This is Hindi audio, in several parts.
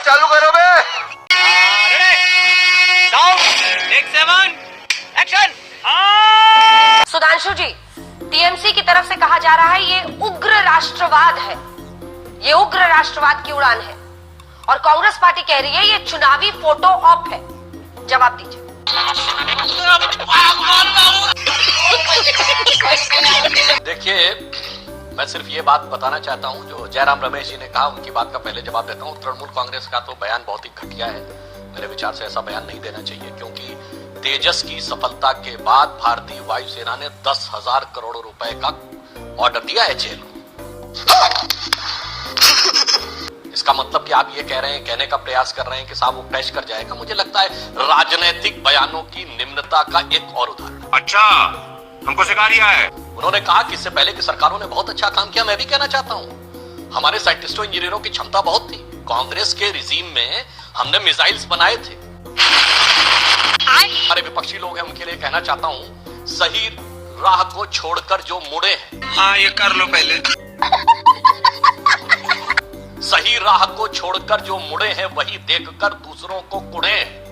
चालू करो बे। सुधांशु जी, टीएमसी की तरफ से कहा जा रहा है ये उग्र राष्ट्रवाद है, ये उग्र राष्ट्रवाद की उड़ान है, और कांग्रेस पार्टी कह रही है ये चुनावी फोटो ऑप है। जवाब दीजिए। देखिए, मैं सिर्फ ये बात बताना चाहता हूं, जो जयराम रमेश जी ने कहा उनकी बात का पहले जवाब देता हूं। तृणमूल कांग्रेस का तो बयान बहुत ही घटिया है, मेरे विचार से ऐसा बयान नहीं देना चाहिए, क्योंकि तेजस की सफलता के बाद भारतीय वायुसेना ने 10,000 करोड़ रुपए का ऑर्डर दिया है जेल को। इसका मतलब कि आप ये कह रहे हैं, कहने का प्रयास कर रहे हैं कि साहब वो पेश कर जाएगा। मुझे लगता है राजनीतिक बयानों की निम्नता का एक और उदाहरण। अच्छा, हमको सिखा रिया है। उन्होंने कहा कि इससे पहले की सरकारों ने बहुत अच्छा काम किया। मैं भी कहना चाहता हूं, हमारे साइंटिस्टों इंजीनियरों की क्षमता बहुत थी। कांग्रेस के रिजीम में हमने मिसाइल्स बनाए थे। हमारे विपक्षी लोग हैं, उनके लिए कहना चाहता हूं, सही राह को छोड़कर जो मुड़े हैं, हाँ ये कर लो पहले। सही राह को छोड़कर जो मुड़े हैं वही देखकर दूसरों को कुड़े हैं।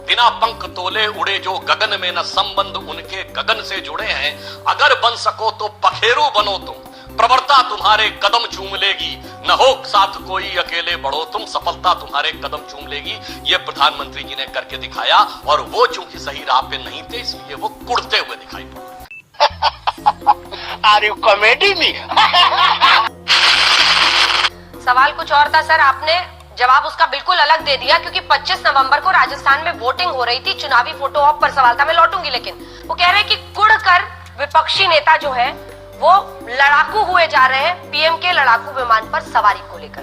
बिना पंख तोले उड़े जो गगन में न संबंध उनके गगन से जुड़े हैं। अगर बन सको तो पखेरु बनो तुम, प्रवरता तुम्हारे कदम चूम लेगी। न हो साथ कोई अकेले बढ़ो तुम, सफलता तुम्हारे कदम चूम लेगी। ये प्रधानमंत्री जी ने करके दिखाया, और वो चूंकि सही राह पे नहीं थे इसलिए वो कुड़ते हुए दिखाई पड़े। Are you comedy me? सवाल कुछ और था सर, आपने जवाब उसका बिल्कुल अलग दे दिया, क्योंकि 25 नवंबर को राजस्थान में वोटिंग हो रही थी, चुनावी फोटो ऑप पर सवाल था। मैं लौटूंगी, लेकिन वो कह रहे हैं कि कुड़कर विपक्षी नेता जो है वो लड़ाकू हुए जा रहे हैं पीएम के लड़ाकू विमान पर सवारी को लेकर।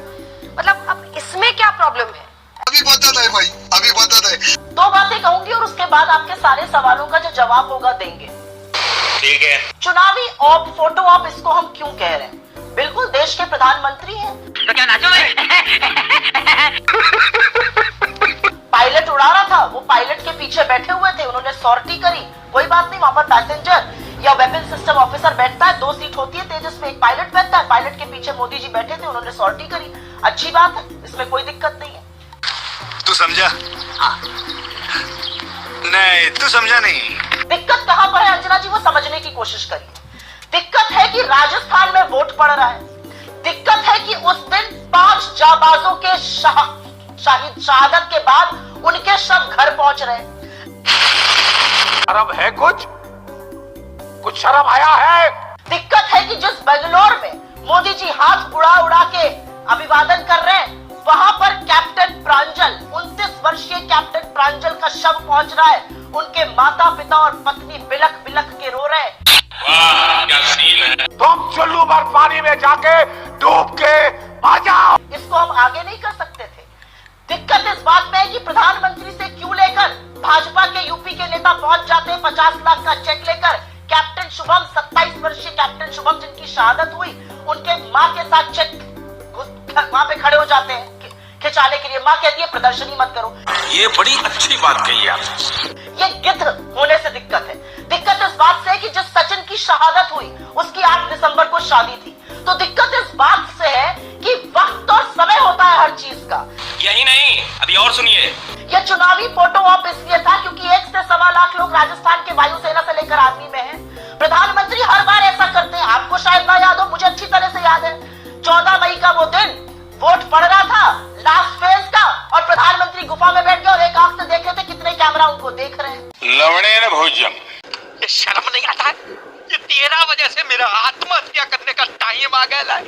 मतलब अब इसमें क्या प्रॉब्लम है? अभी बता दे भाई, अभी बता दे। 2 बातें कहूंगी और उसके बाद आपके सारे सवालों का जो जवाब होगा देंगे। ठीक है। चुनावी ऑप, फोटो ऑप, इसको हम क्यों कह रहे हैं? बिल्कुल देश के प्रधानमंत्री हैं, तो क्या नाचोगे? पायलट उड़ा रहा था, वो पायलट के पीछे बैठे हुए थे, उन्होंने सॉर्टी करी, कोई बात नहीं। वहां पर पैसेंजर या वेपन सिस्टम ऑफिसर बैठता है, 2 सीट होती है तेजस में, एक पायलट बैठता है, पायलट के पीछे मोदी जी बैठे थे, उन्होंने सॉर्टी करी, अच्छी बात है, इसमें कोई दिक्कत नहीं है। तू समझा? नहीं, तू समझा नहीं। दिक्कत कहां पर है अंजना जी, वो समझने की कोशिश करिए। दिक्कत है कि राजस्थान में वोट पड़ रहा है। दिक्कत है कि उस दिन 5 जाबाजों के शहादत के बाद उनके शव घर पहुंच रहे हैं। शर्म है कुछ शर्म आया है? दिक्कत है कि जिस बेंगलोर में मोदी जी हाथ उड़ा उड़ा के अभिवादन कर रहे हैं, वहां पर कैप्टन प्रांजल, 29 वर्षीय कैप्टन प्रांजल का शव पहुंच रहा है। उनके माता पिता और पत्नी बिलख बिलख के रो रहे हैं। वाह, क्या सीन है। तुम चुल्लू भर पानी में जाके डूब के आ जाओ। इसको हम आगे नहीं कर सकते थे। दिक्कत इस बात में है कि प्रधानमंत्री से क्यों लेकर भाजपा के यूपी के नेता पहुंच जाते हैं 50 लाख का चेक लेकर। कैप्टन शुभम, 27 वर्षीय कैप्टन शुभम जिनकी शहादत हुई, उनके मां के साथ चेक वहां पे खड़े हो जाते हैं खिंचाने के लिए। मां कहती है प्रदर्शनी मत करो। ये बड़ी अच्छी बात कही आप। ये गिद्ध होने से दिक्कत है। दिक्कत इस बात से है कि जिस सचिन की शहादत हुई उसकी 8 दिसंबर को शादी थी। तो दिक्कत इस बात से है कि वक्त और समय होता है हर चीज का। यही नहीं, अभी और सुनिए। यह चुनावी फोटो ऑप इसलिए था क्योंकि 1 से 1.25 लाख लोग राजस्थान के वायुसेना से लेकर आर्मी में हैं। प्रधानमंत्री हर बार ऐसा करते हैं, आपको शायद ना याद हो, मुझे अच्छी तरह से याद है। 14 मई का वो दिन, वोट पड़ रहा था लास्ट फेज का, और प्रधानमंत्री गुफा में बैठ गए और एक आंख से देख रहे थे कितने कैमरा उनको देख रहे हैं। लवणे ने भोजन। शर्म नहीं आता है? ये तेरा वजह से मेरा आत्महत्या करने का टाइम आ गया है।